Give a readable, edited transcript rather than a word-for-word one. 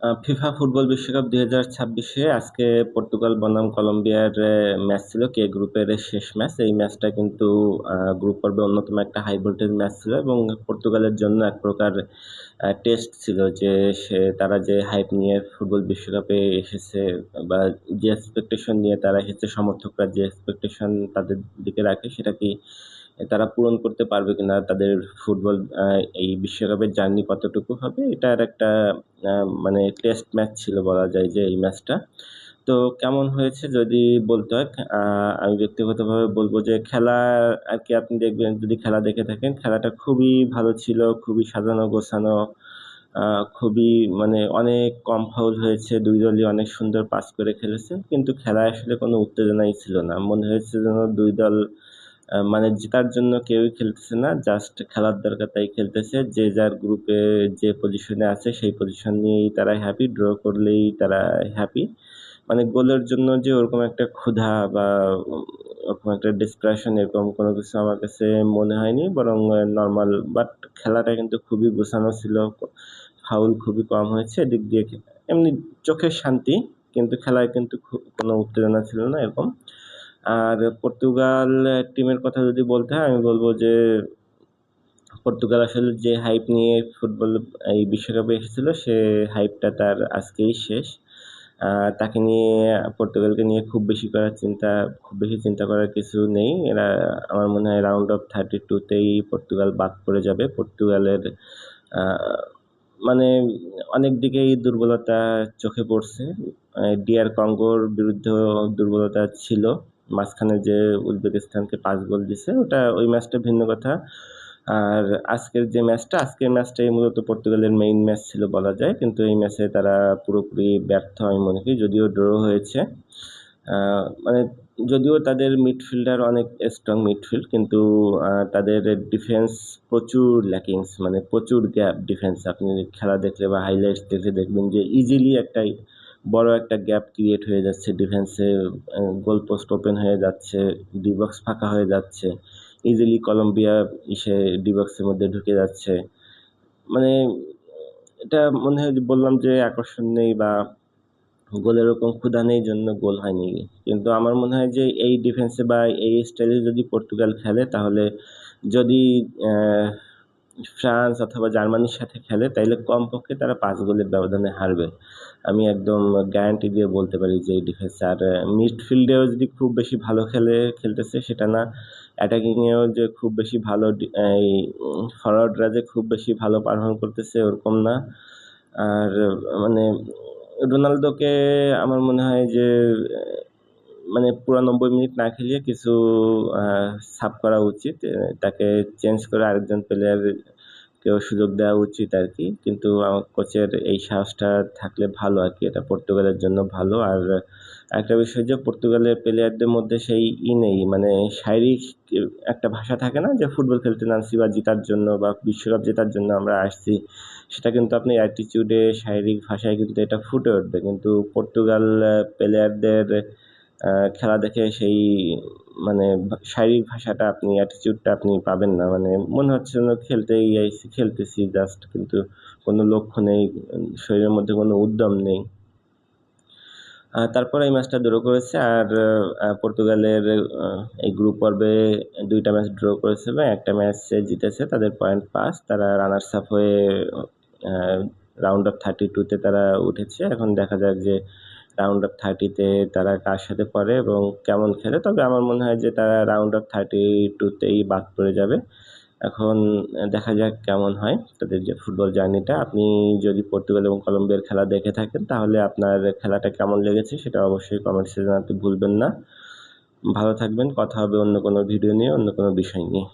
FIFA football বিশ্বকাপ 2026-এ আজকে Portugal বনাম কলম্বিয়ার ম্যাচ ছিল, কে গ্রুপের শেষ ম্যাচ। এই ম্যাচটা কিন্তু গ্রুপ পর্বে অন্যতম একটা হাই ভোল্টেজ ম্যাচ ছিল এবং পর্তুগালের জন্য এক প্রকার টেস্ট ছিল যে তারা যে হাইপ নিয়ে ফুটবল বিশ্বকাপে এসেছে বা যে এক্সপেকটেশন নিয়ে তারা এসেছে, সমর্থকরা যে এক্সপেকটেশন তাদের দিকে রাখে সেটা কি তারা পূরণ করতে পারবে কিনা, তাদের ফুটবল এই বিশ্বকাপের জার্নি কতটুকু হবে, এটার একটা মানে টেস্ট ম্যাচ ছিল বলা যায় যে এই ম্যাচটা। তো কেমন হয়েছে যদি বলতে হয়, আমি ব্যক্তিগতভাবে বলবো যে খেলা আর কি, আপনি দেখবেন যদি খেলা দেখে থাকেন, খেলাটা খুবই ভালো ছিল, খুবই সাজানো গোছানো, খুবই মানে অনেক কম ফাউল হয়েছে, দুই দলই অনেক সুন্দর পাস করে খেলেছে, কিন্তু খেলায় আসলে কোনো উত্তেজনাই ছিল না। মনে হয়েছে যেন দুই দল মানে জেতার জন্য কেউই খেলতেছে না, জাস্ট খেলার দরকার তাই খেলতেছে। যে যার গ্রুপে যে পজিশনে আছে সেই পজিশন নিয়েই তারা হ্যাপি, ড্র করলেই তারা হ্যাপি। মানে গোলের জন্য যে ওরকম একটা ক্ষুধা বা ওরকম একটা ডিসপ্রেশন এরকম কোনো কিছু আমার কাছে মনে হয়নি, বরং নর্মাল। বাট খেলাটা কিন্তু খুবই গোছানো ছিল, ফাউল খুবই কম হয়েছে, এদিক দিয়ে এমনি চোখের শান্তি, কিন্তু খেলায় কিন্তু কোনো উত্তেজনা ছিল না এরকম। আর পর্তুগাল টিমের কথা যদি বলতে হয়, আমি বলবো যে পর্তুগাল আসলে যে হাইপ নিয়ে ফুটবল এই বিশ্বকাপে এসেছিল সে হাইপটা তার আজকেই শেষ। তাকে নিয়ে, পর্তুগালকে নিয়ে খুব বেশি চিন্তা করার কিছু নেই। এরা আমার মনে হয় রাউন্ড অফ 32তেই পর্তুগাল বাদ পড়ে যাবে। পর্তুগালের আহ, মানে অনেক দিকেই দুর্বলতা চোখে পড়ছে। ডিআর কঙ্গোর বিরুদ্ধেও দুর্বলতা ছিল, মাঝখানে যে উজবেকিস্তানকে 5 গোল দিছে, ওই ম্যাচটা ভিন্ন কথা। আর আজকের ম্যাচটাই মূলত পর্তুগালের মেইন ম্যাচ ছিল বলা যায়, কিন্তু এই ম্যাচে তারা পুরোপুরি ব্যর্থ আমি মনে করি, যদিও ড্র হয়েছে। মানে যদিও তাদের মিডফিল্ডার অনেক স্ট্রং মিডফিল্ড, কিন্তু তাদের ডিফেন্স প্রচুর ল্যাকিংস, মানে প্রচুর গ্যাপ ডিফেন্স। আপনি খেলা দেখলে বা হাইলাইটস দেখলে দেখবেন যে ইজিলি বড় একটা গ্যাপ ক্রিয়েট হয়ে যাচ্ছে ডিফেন্সে, গোল পোস্ট ওপেন হয়ে যাচ্ছে, ডি বক্স ফাঁকা হয়ে যাচ্ছে, ইজিলি কলম্বিয়া ডি বক্সের মধ্যে ঢুকে যাচ্ছে। মানে এটা মনে হয় যে বললাম যে আকর্ষণ নেই বা গোলের ওরকম ক্ষুধা নেই জন্য গোল হয়নি, কিন্তু আমার মনে হয় যে এই ডিফেন্সে বা এই স্টাইলে যদি পর্তুগাল খেলে, তাহলে যদি আহ, ফ্রান্স অথবা জার্মানির সাথে খেলে, তাইলে কমপক্ষে তারা 5 গোলের ব্যবধানে হারবে। আমি একদম গ্যারান্টি দিয়ে বলতে পারি যে এই ডিফেন্স। আর মিডফিল্ডেও যদি খুব বেশি ভালো খেলতেছে সেটা না, অ্যাটাকিংয়েও যে খুব বেশি ভালো এই ফরওয়ার্ডরা যে খুব বেশি ভালো পারফর্ম করতেছে ওরকম না। আর মানে রোনালদোকে আমার মনে হয় যে মানে পুরো 90 মিনিট না খেলিয়ে কিছু সাব করা উচিত, তাকে চেঞ্জ করে আরেকজন প্লেয়ার কেউ সুযোগ দেওয়া উচিত আর কি। কিন্তু আমার কোচের এই সাহসটা থাকলে ভালো আর কি, এটা পর্তুগালের জন্য ভালো। আর একটা বিষয় যে পর্তুগালের প্লেয়ারদের মধ্যে সেই নেই, মানে শারীরিক একটা ভাষা থাকে না যে ফুটবল খেলতে নামছি বা জেতার জন্য বা বিশ্বকাপ জেতার জন্য আমরা আসছি, সেটা কিন্তু আপনি অ্যাটিটিউডে শারীরিক ভাষায় কিন্তু এটা ফুটে উঠবে। কিন্তু পর্তুগাল প্লেয়ারদের খেলা দেখে সেই মানে শারীরিক ভাষাটা, আপনি অ্যাটিটিউডটা আপনি পাবেন না। মানে মনে হচ্ছে যেন খেলতেই আইছি, খেলতেছি জাস্ট, কিন্তু কোনো লক্ষ্য নেই, শরীরের মধ্যে কোনো উদ্যম নেই। তারপরে এই ম্যাচটা ড্র করেছে। আর পর্তুগালের এই গ্রুপ পর্বে 2টা ম্যাচ ড্র করেছে এবং একটা ম্যাচ জিতেছে, তাদের পয়েন্ট 5, তারা রানার্স আপ হয়ে রাউন্ড অফ 32তে তারা উঠেছে। এখন দেখা যাক যে রাউন্ড অফ 30তে তারা কার সাথে পড়ে এবং কেমন খেলে। তবে আমার মনে হয় যে তারা রাউন্ড অফ 32তেই বাদ পড়ে যাবে। এখন দেখা যাক কেমন হয় তাদের যে ফুটবল জার্নিটা। আপনি যদি পর্তুগাল এবং কলম্বিয়ার খেলা দেখে থাকেন, তাহলে আপনার খেলাটা কেমন লেগেছে সেটা অবশ্যই কমেন্টসে জানাতে ভুলবেন না। ভালো থাকবেন, কথা হবে অন্য কোনো ভিডিও নিয়ে, অন্য কোনো বিষয় নিয়ে।